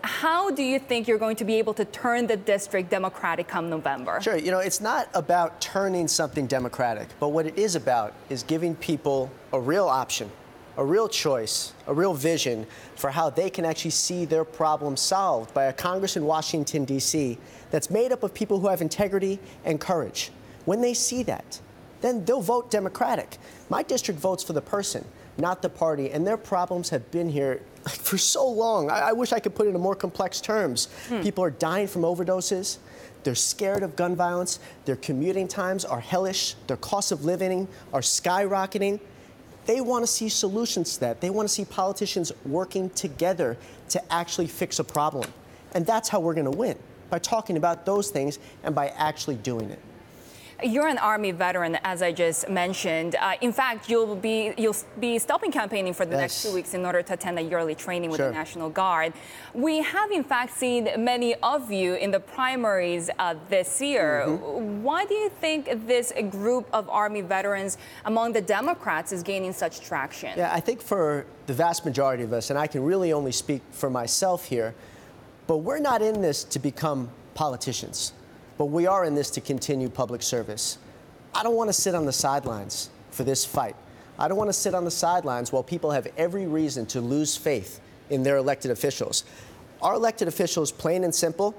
How do you think you're going to be able to turn the district Democratic come November? Sure. It's not about turning something Democratic, but what it is about is giving people a real option, a real choice, a real vision for how they can actually see their problems solved by a Congress in Washington, D.C. that's made up of people who have integrity and courage. When they see that, then they'll vote Democratic. My district votes for the person, not the party, and their problems have been here for so long. I wish I could put it in more complex terms. People are dying from overdoses. They're scared of gun violence. Their commuting times are hellish. Their costs of living are skyrocketing. They want to see solutions to that. They want to see politicians working together to actually fix a problem. And that's how we're going to win, by talking about those things and by actually doing it. You're an Army veteran, as I just mentioned. In fact, you'll be stopping campaigning for the next 2 weeks in order to attend a yearly training with the National Guard. We have, in fact, seen many of you in the primaries this year. Why do you think this group of Army veterans among the Democrats is gaining such traction? Yeah, I think for the vast majority of us, and I can really only speak for myself here, but we're not in this to become politicians. But we are in this to continue public service. I don't want to sit on the sidelines for this fight. I don't want to sit on the sidelines while people have every reason to lose faith in their elected officials. Our elected officials, plain and simple,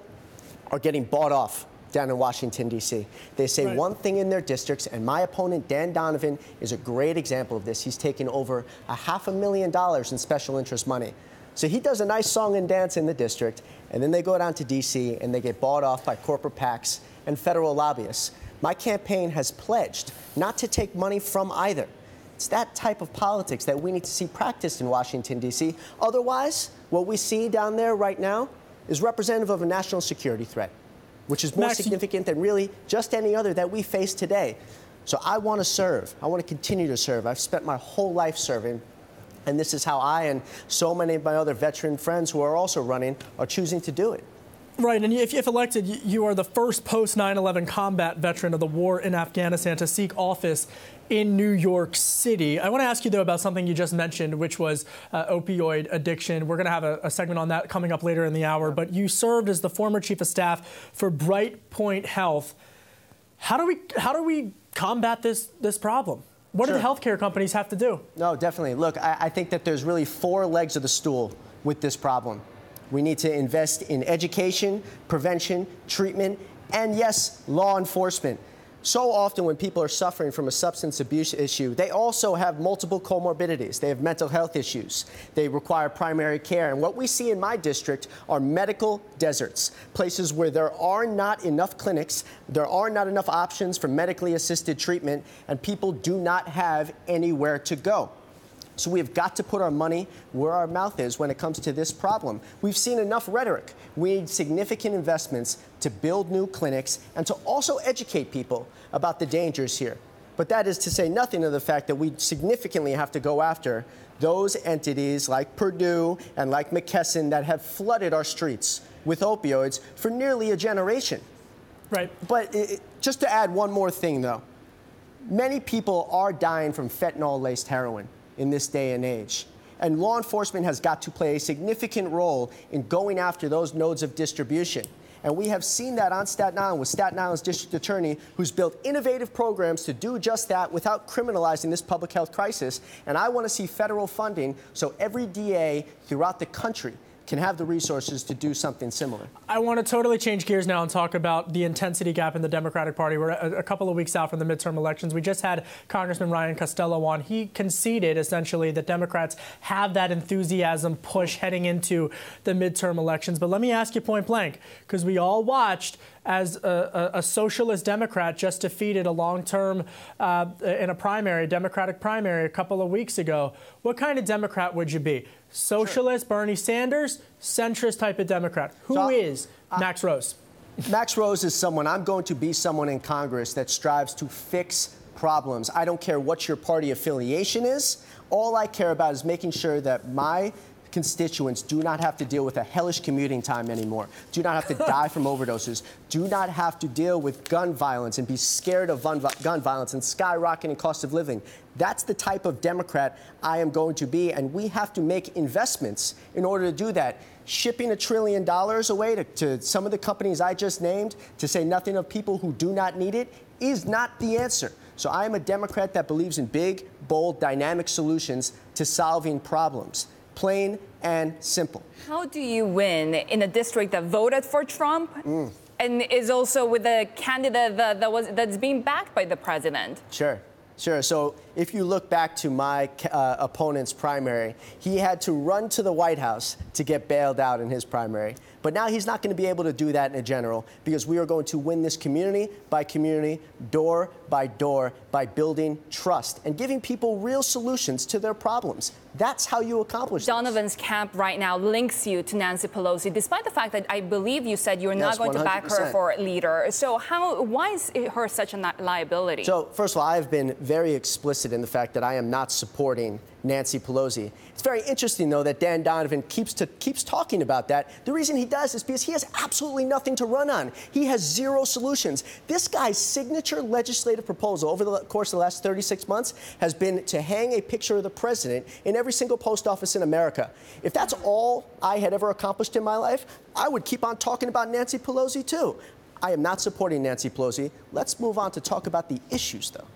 are getting bought off down in Washington, D.C. They say one thing in their districts, and my opponent, Dan Donovan, is a great example of this. He's taken over $500,000 in special interest money. So he does a nice song and dance in the district, and then they go down to D.C. and they get bought off by corporate PACs and federal lobbyists. My campaign has pledged not to take money from either. It's that type of politics that we need to see practiced in Washington, D.C. Otherwise, what we see down there right now is representative of a national security threat, which is more significant than really just any other that we face today. So I want to serve. I want to continue to serve. I've spent my whole life serving. And this is how I and so many of my other veteran friends who are also running are choosing to do it. Right, and if elected, you are the first post-9/11 combat veteran of the war in Afghanistan to seek office in New York City. I want to ask you, though, about something you just mentioned, which was opioid addiction. We're going to have a segment on that coming up later in the hour. But you served as the former chief of staff for Brightpoint Health. How do we combat this problem? What do the healthcare companies have to do? No, definitely. Look, I think that there's really 4 legs of the stool with this problem. We need to invest in education, prevention, treatment, and yes, law enforcement. So often when people are suffering from a substance abuse issue, they also have multiple comorbidities. They have mental health issues. They require primary care. And what we see in my district are medical deserts, places where there are not enough clinics, there are not enough options for medically assisted treatment, and people do not have anywhere to go. So we have got to put our money where our mouth is when it comes to this problem. We've seen enough rhetoric. We need significant investments to build new clinics and to also educate people about the dangers here. But that is to say nothing of the fact that we significantly have to go after those entities like Purdue and like McKesson that have flooded our streets with opioids for nearly a generation. Right. But just to add one more thing, though, many people are dying from fentanyl-laced heroin in this day and age. And law enforcement has got to play a significant role in going after those nodes of distribution. And we have seen that on Staten Island with Staten Island's district attorney, who's built innovative programs to do just that without criminalizing this public health crisis. And I want to see federal funding so every DA throughout the country can have the resources to do something similar. I want to totally change gears now and talk about the intensity gap in the Democratic Party. We're a couple of weeks out from the midterm elections. We just had Congressman Ryan Costello on. He conceded, essentially, that Democrats have that enthusiasm push heading into the midterm elections. But let me ask you point blank, because we all watched as a socialist Democrat just defeated a long-term in a primary, Democratic primary, a couple of weeks ago. What kind of Democrat would you be? Socialist, Bernie Sanders, centrist type of Democrat? Who is Max Rose? Max Rose is someone, I'm going to be someone in Congress that strives to fix problems. I don't care what your party affiliation is. All I care about is making sure that my constituents do not have to deal with a hellish commuting time anymore, do not have to die from overdoses, do not have to deal with gun violence and be scared of gun violence and skyrocketing cost of living. That's the type of Democrat I am going to be, and we have to make investments in order to do that. Shipping $1 trillion away to some of the companies I just named, to say nothing of people who do not need it, is not the answer. So I am a Democrat that believes in big, bold, dynamic solutions to solving problems. Plain and simple. How do you win in a district that voted for Trump and is also with a candidate that's being backed by the president? Sure. So if you look back to my opponent's primary, he had to run to the White House to get bailed out in his primary. But now he's not going to be able to do that in a general, because we are going to win this community by community, door by door, by building trust and giving people real solutions to their problems. That's how you accomplish this. Donovan's camp right now links you to Nancy Pelosi, despite the fact that I believe you said you're not going 100%. To back her for leader. So why is her such a liability? So first of all, I've been very explicit in the fact that I am not supporting Nancy Pelosi. It's very interesting, though, that Dan Donovan keeps talking about that. The reason he does is because he has absolutely nothing to run on. He has zero solutions. This guy's signature legislative proposal over the course of the last 36 months has been to hang a picture of the president in every single post office in America. If that's all I had ever accomplished in my life, I would keep on talking about Nancy Pelosi, too. I am not supporting Nancy Pelosi. Let's move on to talk about the issues, though.